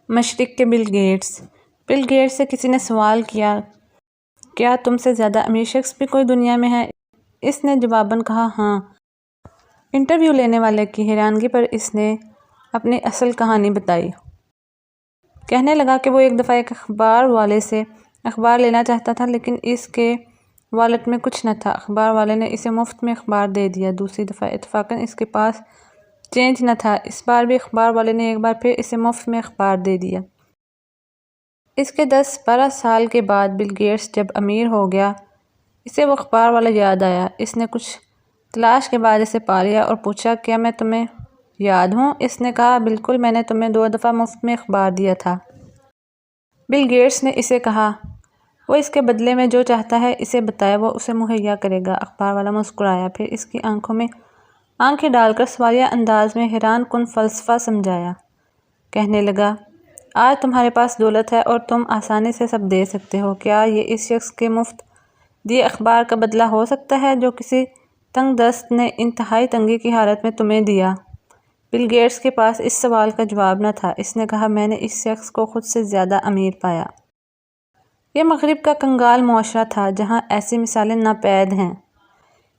مشرق کے Bill Gates. Bill Gates سے کسی نے سوال کیا، کیا تم سے زیادہ امیر شخص بھی کوئی دنیا میں ہے؟ اس نے جواباً کہا، ہاں۔ انٹرویو لینے والے کی حیرانگی پر اس نے اپنی اصل کہانی بتائی۔ کہنے لگا کہ وہ ایک دفعہ ایک اخبار والے سے اخبار لینا چاہتا تھا، لیکن اس کے والیٹ میں کچھ نہ تھا۔ اخبار والے نے اسے مفت میں اخبار دے دیا۔ دوسری دفعہ اتفاقاً اس کے پاس چینج نہ تھا۔ اس بار بھی اخبار والے نے ایک بار پھر اسے مفت میں اخبار دے دیا۔ اس کے 10-12 سال کے بعد بل گیٹس جب امیر ہو گیا، اسے وہ اخبار والا یاد آیا۔ اس نے کچھ تلاش کے بعد اسے پا لیا اور پوچھا، کیا میں تمہیں یاد ہوں؟ اس نے کہا، بالکل، میں نے تمہیں 2 دفعہ مفت میں اخبار دیا تھا۔ بل گیٹس نے اسے کہا، وہ اس کے بدلے میں جو چاہتا ہے اسے بتائے، وہ اسے مہیا کرے گا۔ اخبار والا مسکرایا، پھر اس کی آنکھوں میں آنکھیں ڈال کر سوالیہ انداز میں حیران کن فلسفہ سمجھایا۔ کہنے لگا، آج تمہارے پاس دولت ہے اور تم آسانی سے سب دے سکتے ہو۔ کیا یہ اس شخص کے مفت دیے اخبار کا بدلہ ہو سکتا ہے جو کسی تنگ دست نے انتہائی تنگی کی حالت میں تمہیں دیا؟ بل گیٹس کے پاس اس سوال کا جواب نہ تھا۔ اس نے کہا، میں نے اس شخص کو خود سے زیادہ امیر پایا۔ یہ مغرب کا کنگال معاشرہ تھا جہاں ایسی مثالیں ناپید ہیں۔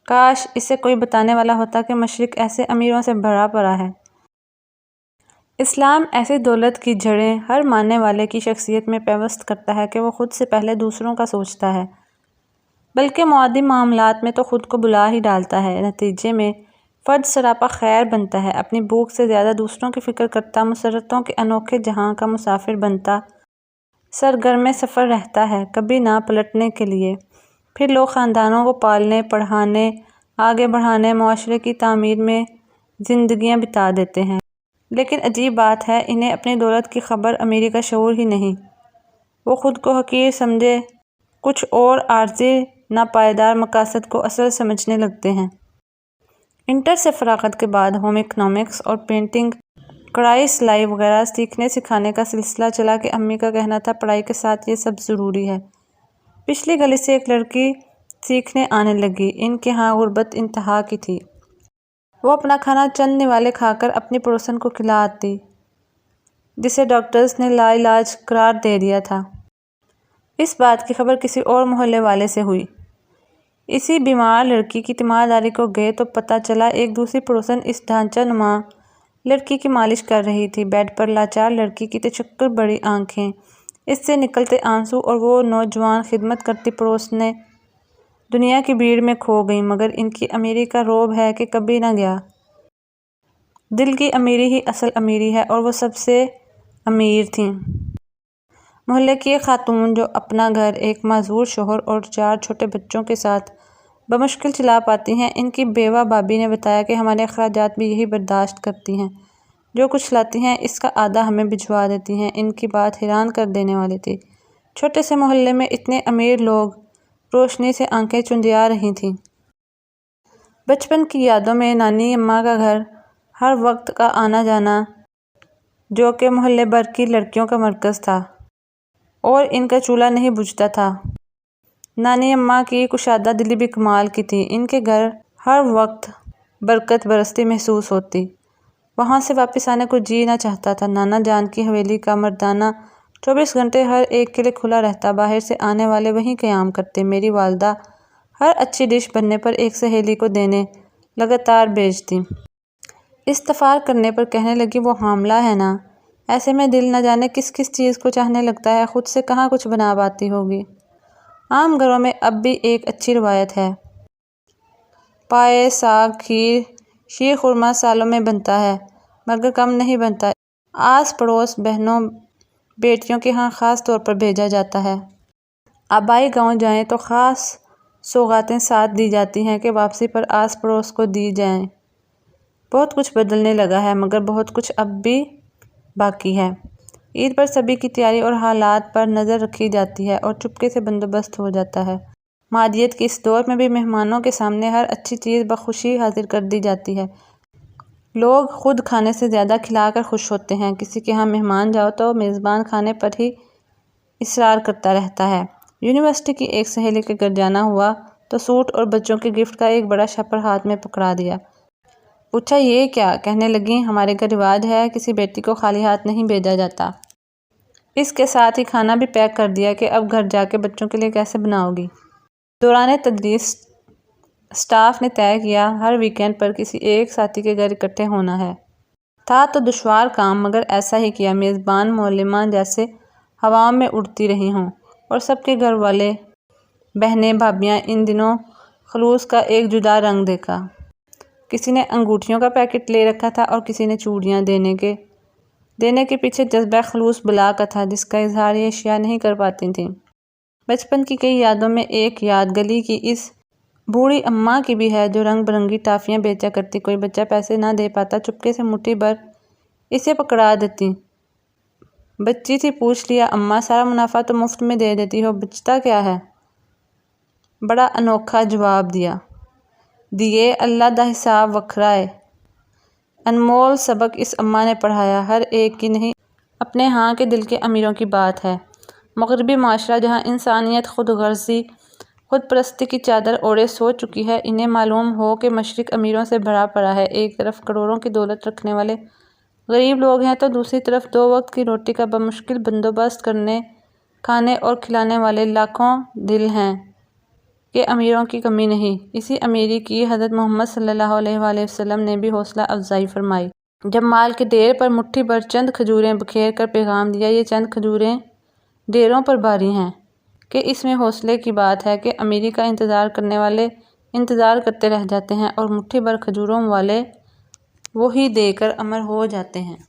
کاش اسے کوئی بتانے والا ہوتا کہ مشرق ایسے امیروں سے بھرا پڑا ہے۔ اسلام ایسی دولت کی جڑیں ہر ماننے والے کی شخصیت میں پیوست کرتا ہے کہ وہ خود سے پہلے دوسروں کا سوچتا ہے، بلکہ معدی معاملات میں تو خود کو بلا ہی ڈالتا ہے۔ نتیجے میں فرد سراپا خیر بنتا ہے، اپنی بھوک سے زیادہ دوسروں کی فکر کرتا، مسرتوں کے انوکھے جہاں کا مسافر بنتا، سرگرم سفر رہتا ہے، کبھی نہ پلٹنے کے لیے۔ پھر لوگ خاندانوں کو پالنے، پڑھانے، آگے بڑھانے، معاشرے کی تعمیر میں زندگیاں بتا دیتے ہیں۔ لیکن عجیب بات ہے، انہیں اپنی دولت کی خبر امیری کا شعور ہی نہیں۔ وہ خود کو حقیر سمجھے کچھ اور عارضی ناپائیدار مقاصد کو اصل سمجھنے لگتے ہیں۔ انٹر سے فراغت کے بعد ہوم اکنامکس اور پینٹنگ، کڑھائی، سلائی وغیرہ سیکھنے سکھانے کا سلسلہ چلا کہ امی کا کہنا تھا، پڑھائی کے ساتھ یہ سب ضروری ہے۔ پچھلی گلی سے ایک لڑکی سیکھنے آنے لگی۔ ان کے ہاں غربت انتہا کی تھی۔ وہ اپنا کھانا چند نوالے کھا کر اپنی پڑوسن کو کھلا آتی، جسے ڈاکٹرز نے لا علاج قرار دے دیا تھا۔ اس بات کی خبر کسی اور محلے والے سے ہوئی۔ اسی بیمار لڑکی کی تیمارداری کو گئے تو پتہ چلا ایک دوسری پڑوسن اس ڈھانچہ نما لڑکی کی مالش کر رہی تھی۔ بیڈ پر لاچار لڑکی کی تشکر بڑی آنکھیں، اس سے نکلتے آنسو، اور وہ نوجوان خدمت کرتی پڑوسنیں دنیا کی بھیڑ میں کھو گئیں۔ مگر ان کی امیری کا رعب ہے کہ کبھی نہ گیا۔ دل کی امیری ہی اصل امیری ہے، اور وہ سب سے امیر تھیں۔ محلے کی ایک خاتون جو اپنا گھر ایک معذور شوہر اور 4 چھوٹے بچوں کے ساتھ بمشکل چلا پاتی ہیں، ان کی بیوہ بھابی نے بتایا کہ ہمارے اخراجات بھی یہی برداشت کرتی ہیں، جو کچھ لاتی ہیں اس کا آدھا ہمیں بھجوا دیتی ہیں۔ ان کی بات حیران کر دینے والی تھی۔ چھوٹے سے محلے میں اتنے امیر لوگ روشنی سے آنکھیں چندیا رہی تھیں۔ بچپن کی یادوں میں نانی اماں کا گھر، ہر وقت کا آنا جانا، جو کہ محلے بھر کی لڑکیوں کا مرکز تھا، اور ان کا چولہا نہیں بجھتا تھا۔ نانی اماں کی کشادہ دلی بھی کمال کی تھی۔ ان کے گھر ہر وقت برکت برستی محسوس ہوتی۔ وہاں سے واپس آنے کو جی نہ چاہتا تھا۔ نانا جان کی حویلی کا مردانہ 24 گھنٹے ہر ایک کے لیے کھلا رہتا۔ باہر سے آنے والے وہیں قیام کرتے۔ میری والدہ ہر اچھی ڈش بننے پر ایک سہیلی کو دینے لگاتار بھیجتیں۔ استفسار کرنے پر کہنے لگی، وہ حاملہ ہے نا؟ ایسے میں دل نہ جانے کس کس چیز کو چاہنے لگتا ہے، خود سے کہاں کچھ بنا پاتی ہوگی۔ عام گھروں میں اب بھی ایک اچھی روایت ہے، پائے، ساگ، کھیر، شیر خورما سالوں میں بنتا ہے، مگر کم نہیں بنتا۔ آس پڑوس بہنوں بیٹیوں کے ہاں خاص طور پر بھیجا جاتا ہے۔ آبائی گاؤں جائیں تو خاص سوغاتیں ساتھ دی جاتی ہیں کہ واپسی پر آس پڑوس کو دی جائیں۔ بہت کچھ بدلنے لگا ہے، مگر بہت کچھ اب بھی باقی ہے۔ عید پر سبھی کی تیاری اور حالات پر نظر رکھی جاتی ہے اور چپکے سے بندوبست ہو جاتا ہے۔ مادیت کے اس دور میں بھی مہمانوں کے سامنے ہر اچھی چیز بخوشی حاضر کر دی جاتی ہے۔ لوگ خود کھانے سے زیادہ کھلا کر خوش ہوتے ہیں۔ کسی کے ہاں مہمان جاؤ تو میزبان کھانے پر ہی اصرار کرتا رہتا ہے۔ یونیورسٹی کی ایک سہیلی کے گھر جانا ہوا تو سوٹ اور بچوں کے گفٹ کا ایک بڑا شاپر ہاتھ میں پکڑا دیا۔ پوچھا، یہ کیا؟ کہنے لگیں، ہمارے گھر رواج ہے، کسی بیٹی کو خالی ہاتھ نہیں بھیجا جاتا۔ اس کے ساتھ ہی کھانا بھی پیک کر دیا کہ اب گھر جا کے بچوں کے لیے کیسے بناؤ گی۔ دوران تدریس اسٹاف نے طے کیا ہر ویکینڈ پر کسی ایک ساتھی کے گھر اکٹھے ہونا ہے۔ تھا تو دشوار کام، مگر ایسا ہی کیا۔ میزبان معلمہ جیسے ہواؤں میں اڑتی رہی ہوں، اور سب کے گھر والے، بہنیں، بھابھیاں ان دنوں خلوص کا ایک جدا رنگ دیکھا۔ کسی نے انگوٹھیوں کا پیکٹ لے رکھا تھا اور کسی نے چوڑیاں۔ دینے کے پیچھے جذبہ خلوص بلا کا تھا، جس کا اظہار یہ اشیاء نہیں کر پاتی تھیں۔ بچپن کی کئی یادوں میں ایک یاد گلی کی اس بوڑھی اماں کی بھی ہے، جو رنگ برنگی ٹافیاں بیچا کرتی۔ کوئی بچہ پیسے نہ دے پاتا، چپکے سے مٹھی بھر اسے پکڑا دیتی۔ بچی تھی، پوچھ لیا، اماں سارا منافع تو مفت میں دے دیتی ہو، بچتا کیا ہے؟ بڑا انوکھا جواب دیے، اللہ دا حساب وکھرا ہے۔ انمول سبق اس اماں نے پڑھایا، ہر ایک کی نہیں، اپنے ہاں کے دل کے امیروں کی بات ہے۔ مغربی معاشرہ جہاں انسانیت خود غرضی، خود پرستی کی چادر اوڑھے سو چکی ہے، انہیں معلوم ہو کہ مشرق امیروں سے بھرا پڑا ہے۔ ایک طرف کروڑوں کی دولت رکھنے والے غریب لوگ ہیں، تو دوسری طرف 2 وقت کی روٹی کا بمشکل بندوبست کرنے، کھانے اور کھلانے والے لاکھوں دل ہیں کہ امیروں کی کمی نہیں۔ اسی امیری کی حضرت محمد صلی اللہ علیہ وآلہ وسلم نے بھی حوصلہ افزائی فرمائی۔ جب مال کے ڈھیر پر مٹھی بھر چند کھجوریں بکھیر کر پیغام دیا، یہ چند کھجوریں ڈھیروں پر بھاری ہیں، کہ اس میں حوصلے کی بات ہے کہ امیری کا انتظار کرنے والے انتظار کرتے رہ جاتے ہیں، اور مٹھی بھر کھجوروں والے وہی دے کر امر ہو جاتے ہیں۔